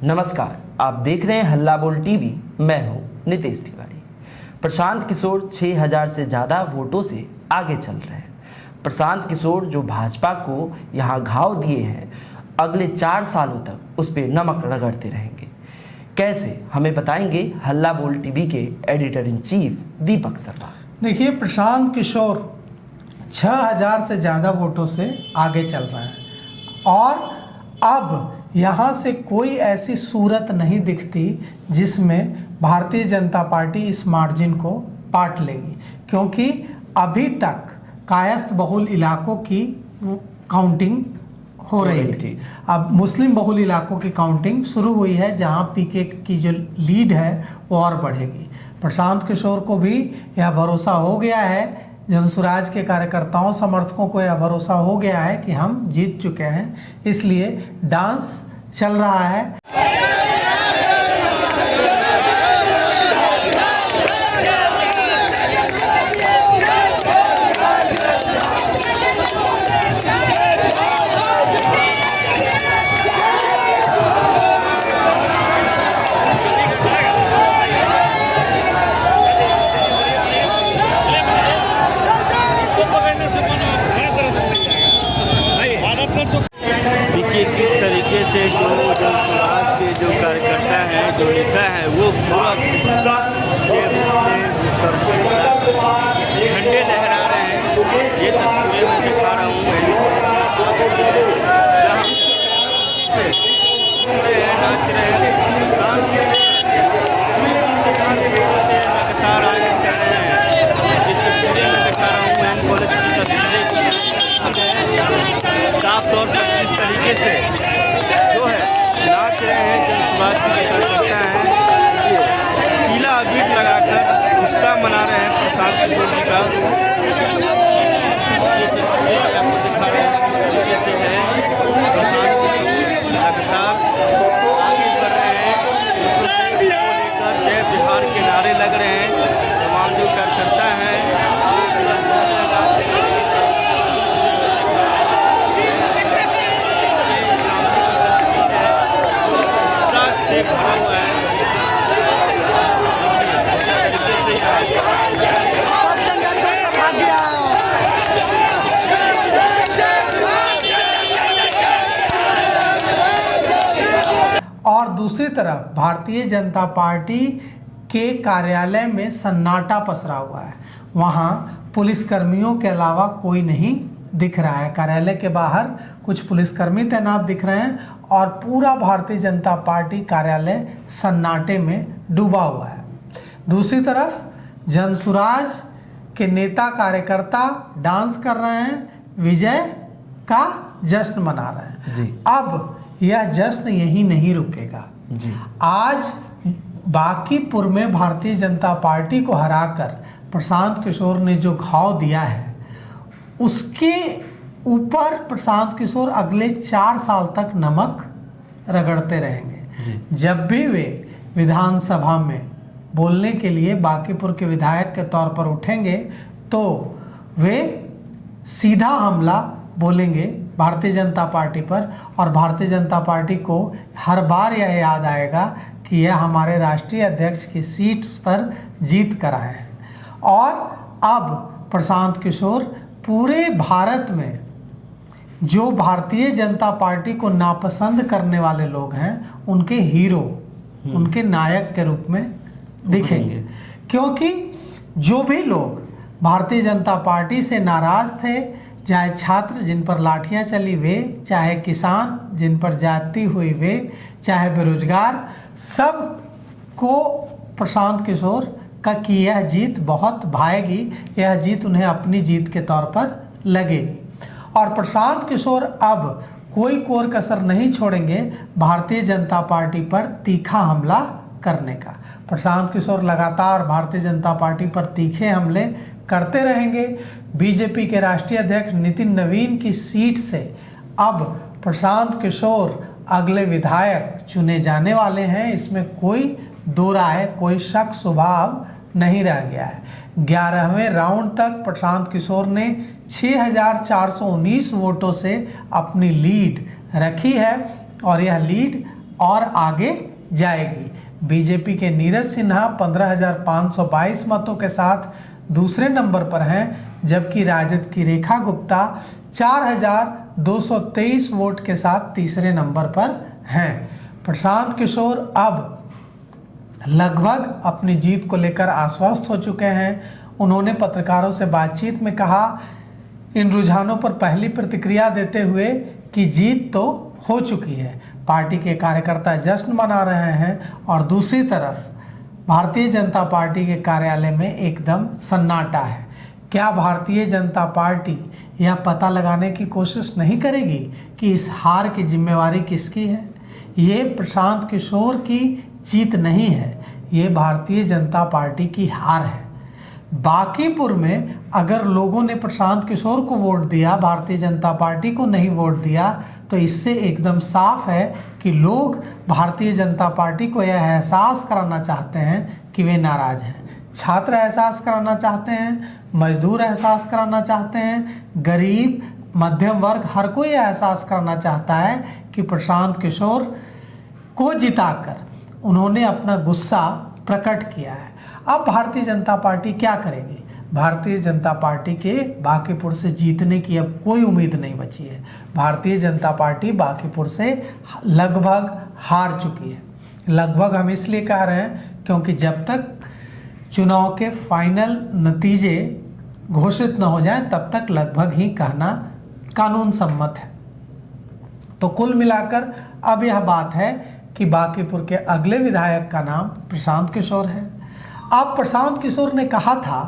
नमस्कार, आप देख रहे हैं हल्ला बोल टीवी। मैं हूं नितेश तिवारी। प्रशांत किशोर 6000 से ज़्यादा वोटों से आगे चल रहे हैं। प्रशांत किशोर जो भाजपा को यहां घाव दिए हैं, अगले 4 सालों तक उस पर नमक रगड़ते रहेंगे। कैसे, हमें बताएंगे हल्ला बोल टीवी के editor in chief Deepak Sharma. देखिए, प्रशांत किशोर 6000 से ज़्यादा वोटों से आगे चल रहे हैं और अब यहाँ से कोई ऐसी सूरत नहीं दिखती जिसमें भारतीय जनता पार्टी इस मार्जिन को पाट लेगी, क्योंकि अभी तक कायस्थ बहुल इलाकों की काउंटिंग हो रही थी। अब मुस्लिम बहुल इलाकों की काउंटिंग शुरू हुई है, जहाँ पीके की जो लीड है वो और बढ़ेगी। प्रशांत किशोर को भी यह भरोसा हो गया है, जनसुराज के कार्यकर्ताओं समर्थकों को यह भरोसा हो गया है कि हम जीत चुके हैं, इसलिए डांस चल रहा है। देखिए किस तरीके से जो समाज के जो कार्यकर्ता हैं, जो नेता हैं, वो पूरा झंडे लहरा रहे हैं। ये तस्वीरें मैं दिखा रहा हूँ, नाच रहे हैं, लगातार आगे चल रहे हैं। ये तस्वीरें मैं दिखा रहा हूँ, मैन कॉलेज की तस्वीरें साफ तौर पर किस तरीके से जो है नाच रहे हैं, जनसुराज के कार्यकर्ता हैं, ये पीला अबीर लगाकर उत्साह मना रहे हैं प्रशांत किशोर जी का। ये तस्वीरें आपको दिखा रहे हैं किस तरीके से है। प्रशांत किशोर लगातार आगे बढ़ रहे हैं, को लेकर जय बिहार के नारे लग रहे हैं। तमाम जो कार्यकर्ता हैं से भरा हुआ है। इस तरीके से और दूसरी तरफ भारतीय जनता पार्टी के कार्यालय में सन्नाटा पसरा हुआ है। वहाँ पुलिसकर्मियों के अलावा कोई नहीं दिख रहा है। कार्यालय के बाहर कुछ पुलिसकर्मी तैनात दिख रहे हैं और पूरा भारतीय जनता पार्टी कार्यालय सन्नाटे में डूबा हुआ है। दूसरी तरफ जनसुराज के नेता कार्यकर्ता डांस कर रहे हैं, विजय का जश्न मना रहे हैं जी। अब यह जश्न यहीं नहीं रुकेगा जी। आज बांकीपुर में भारतीय जनता पार्टी को हराकर प्रशांत किशोर ने जो घाव दिया है, उसके ऊपर प्रशांत किशोर अगले 4 साल तक नमक रगड़ते रहेंगे जी। जब भी वे विधानसभा में बोलने के लिए बांकीपुर के विधायक के तौर पर उठेंगे, तो वे सीधा हमला बोलेंगे भारतीय जनता पार्टी पर, और भारतीय जनता पार्टी को हर बार यह याद आएगा कि यह हमारे राष्ट्रीय अध्यक्ष की सीट पर जीत कर आए हैं। और अब प्रशांत किशोर पूरे भारत में जो भारतीय जनता पार्टी को नापसंद करने वाले लोग हैं, उनके हीरो, उनके नायक के रूप में दिखेंगे, क्योंकि जो भी लोग भारतीय जनता पार्टी से नाराज थे, चाहे छात्र जिन पर लाठियां चली वे, चाहे किसान जिन पर जाती हुई वे, चाहे बेरोजगार, सब को प्रशांत किशोर का कि यह जीत बहुत भाएगी, यह जीत उन्हें अपनी जीत के तौर पर लगेगी। और प्रशांत किशोर अब कोई कोर कसर नहीं छोड़ेंगे भारतीय जनता पार्टी पर तीखा हमला करने का। प्रशांत किशोर लगातार भारतीय जनता पार्टी पर तीखे हमले करते रहेंगे। बीजेपी के राष्ट्रीय अध्यक्ष नितिन नवीन की सीट से अब प्रशांत किशोर अगले विधायक चुने जाने वाले हैं, इसमें कोई दो राय, कोई शक स्वभाव नहीं रह गया है। 11वें राउंड तक प्रशांत किशोर ने 6419 वोटों से अपनी लीड रखी है और यह लीड और आगे जाएगी। बीजेपी के नीरज सिन्हा 15,522 मतों के साथ दूसरे नंबर पर हैं, जबकि राजद की रेखा गुप्ता 4,223 वोट के साथ तीसरे नंबर पर हैं। प्रशांत किशोर अब लगभग अपनी जीत को लेकर आश्वस्त हो चुके हैं। उन्होंने पत्रकारों से बातचीत में कहा, इन रुझानों पर पहली प्रतिक्रिया देते हुए कि जीत तो हो चुकी है, पार्टी के कार्यकर्ता जश्न मना रहे हैं और दूसरी तरफ भारतीय जनता पार्टी के कार्यालय में एकदम सन्नाटा है। क्या भारतीय जनता पार्टी यह पता लगाने की कोशिश नहीं करेगी कि इस हार की जिम्मेवारी किसकी है? ये प्रशांत किशोर की जीत नहीं है, ये भारतीय जनता पार्टी की हार है। बांकीपुर में अगर लोगों ने प्रशांत किशोर को वोट दिया, भारतीय जनता पार्टी को नहीं वोट दिया, तो इससे एकदम साफ है कि लोग भारतीय जनता पार्टी को यह एहसास कराना चाहते हैं कि वे नाराज हैं। छात्र एहसास कराना चाहते हैं, मजदूर एहसास कराना चाहते हैं, गरीब मध्यम वर्ग हर कोई एहसास करना चाहता है कि प्रशांत किशोर को जिताकर उन्होंने अपना गुस्सा प्रकट किया है। अब भारतीय जनता पार्टी क्या करेगी? भारतीय जनता पार्टी के बांकीपुर से जीतने की अब कोई उम्मीद नहीं बची है। भारतीय जनता पार्टी बांकीपुर से लगभग हार चुकी है। लगभग हम इसलिए कह रहे हैं क्योंकि जब तक चुनाव के फाइनल नतीजे घोषित न हो जाएं तब तक लगभग ही कहना कानून सम्मत है। तो कुल मिलाकर अब यह बात है कि बांकीपुर के अगले विधायक का नाम प्रशांत किशोर है। अब प्रशांत किशोर ने कहा था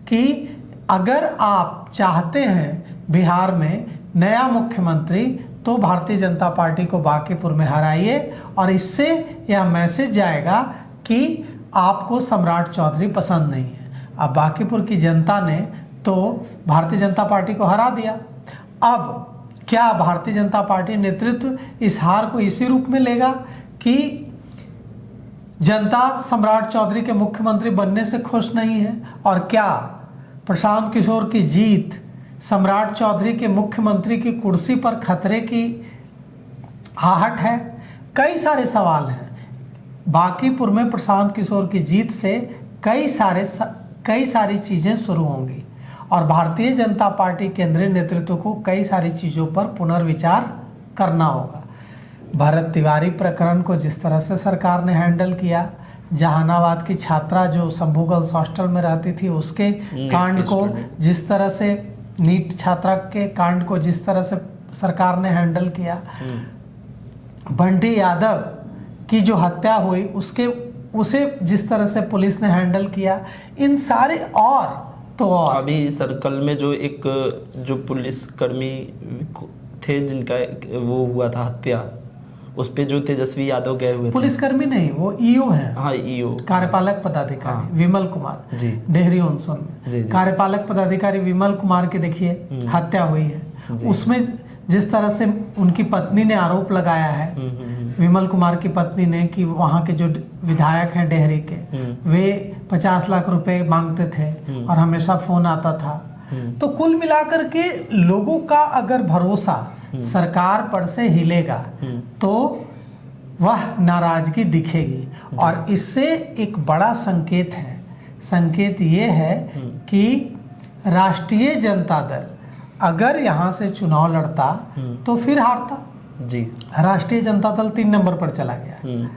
कि अगर आप चाहते हैं बिहार में नया मुख्यमंत्री तो भारतीय जनता पार्टी को बांकीपुर में हराइए, और इससे यह मैसेज जाएगा कि आपको सम्राट चौधरी पसंद नहीं है। अब बांकीपुर की जनता ने तो भारतीय जनता पार्टी को हरा दिया। अब क्या भारतीय जनता पार्टी नेतृत्व इस हार को इसी रूप में लेगा कि जनता सम्राट चौधरी के मुख्यमंत्री बनने से खुश नहीं है? और क्या प्रशांत किशोर की जीत सम्राट चौधरी के मुख्यमंत्री की कुर्सी पर खतरे की आहट है? कई सारे सवाल हैं। बांकीपुर में प्रशांत किशोर की जीत से कई सारी चीज़ें शुरू होंगी और भारतीय जनता पार्टी केंद्रीय नेतृत्व को कई सारी चीज़ों पर पुनर्विचार करना होगा। भरत तिवारी प्रकरण को जिस तरह से सरकार ने हैंडल किया, जहानाबाद की छात्रा जो शंभू गर्ल्स हॉस्टल में रहती थी उसके कांड को जिस तरह से, नीट छात्रा के कांड को जिस तरह से सरकार ने हैंडल किया, बंटी यादव की जो हत्या हुई उसे जिस तरह से पुलिस ने हैंडल किया, इन सारे और अभी सर्कल में जो पुलिसकर्मी थे जिनका वो हुआ था हत्या, उस पे जो तेजस्वी यादव गए हुए थे। पुलिसकर्मी नहीं, वो ईओ हैं। हाँ, ईओ कार्यपालक पदाधिकारी। हाँ। विमल कुमार जी, डेहरी ऑनसोन में कार्यपालक पदाधिकारी विमल कुमार की देखिए हत्या हुई है। उसमें जिस तरह से उनकी पत्नी ने आरोप लगाया है, विमल कुमार की पत्नी ने, कि वहाँ के जो विधायक हैं डेहरी के, वे 50 लाख रुपए मांगते थे और हमेशा फोन आता था। तो कुल मिलाकर के लोगों का अगर भरोसा सरकार पर से हिलेगा तो वह नाराजगी दिखेगी। और इससे एक बड़ा संकेत है, संकेत ये है कि राष्ट्रीय जनता दल अगर यहाँ से चुनाव लड़ता तो फिर हारता जी। राष्ट्रीय जनता दल 3 नंबर पर चला गया।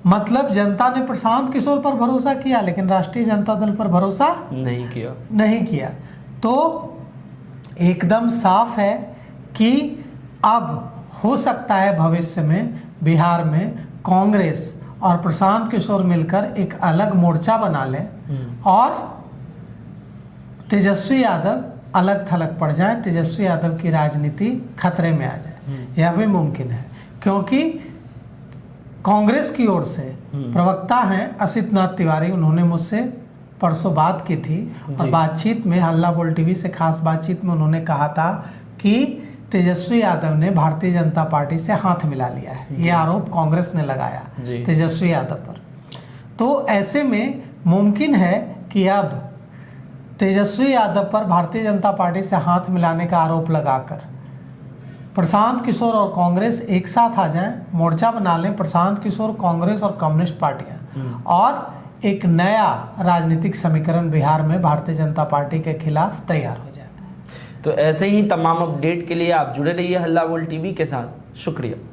मतलब जनता ने प्रशांत किशोर पर भरोसा किया लेकिन राष्ट्रीय जनता दल पर भरोसा नहीं किया। तो एकदम साफ है कि अब हो सकता है भविष्य में बिहार में कांग्रेस और प्रशांत किशोर मिलकर एक अलग मोर्चा बना लें और तेजस्वी यादव अलग थलग पड़ जाए, तेजस्वी यादव की राजनीति खतरे में आ जाए। यह भी मुमकिन है क्योंकि कांग्रेस की ओर से प्रवक्ता हैं असित नाथ तिवारी, उन्होंने मुझसे परसों बात की थी और बातचीत में हल्ला बोल टीवी से खास बातचीत में उन्होंने कहा था कि तेजस्वी यादव ने भारतीय जनता पार्टी से हाथ मिला लिया है। ये आरोप कांग्रेस ने लगाया तेजस्वी यादव पर। तो ऐसे में मुमकिन है कि अब तेजस्वी यादव पर भारतीय जनता पार्टी से हाथ मिलाने का आरोप लगाकर प्रशांत किशोर और कांग्रेस एक साथ आ जाएं, मोर्चा बना लें, प्रशांत किशोर, कांग्रेस और कम्युनिस्ट पार्टियां, और एक नया राजनीतिक समीकरण बिहार में भारतीय जनता पार्टी के खिलाफ तैयार हो जाए। तो ऐसे ही तमाम अपडेट के लिए आप जुड़े रहिए हल्ला बोल टीवी के साथ। शुक्रिया।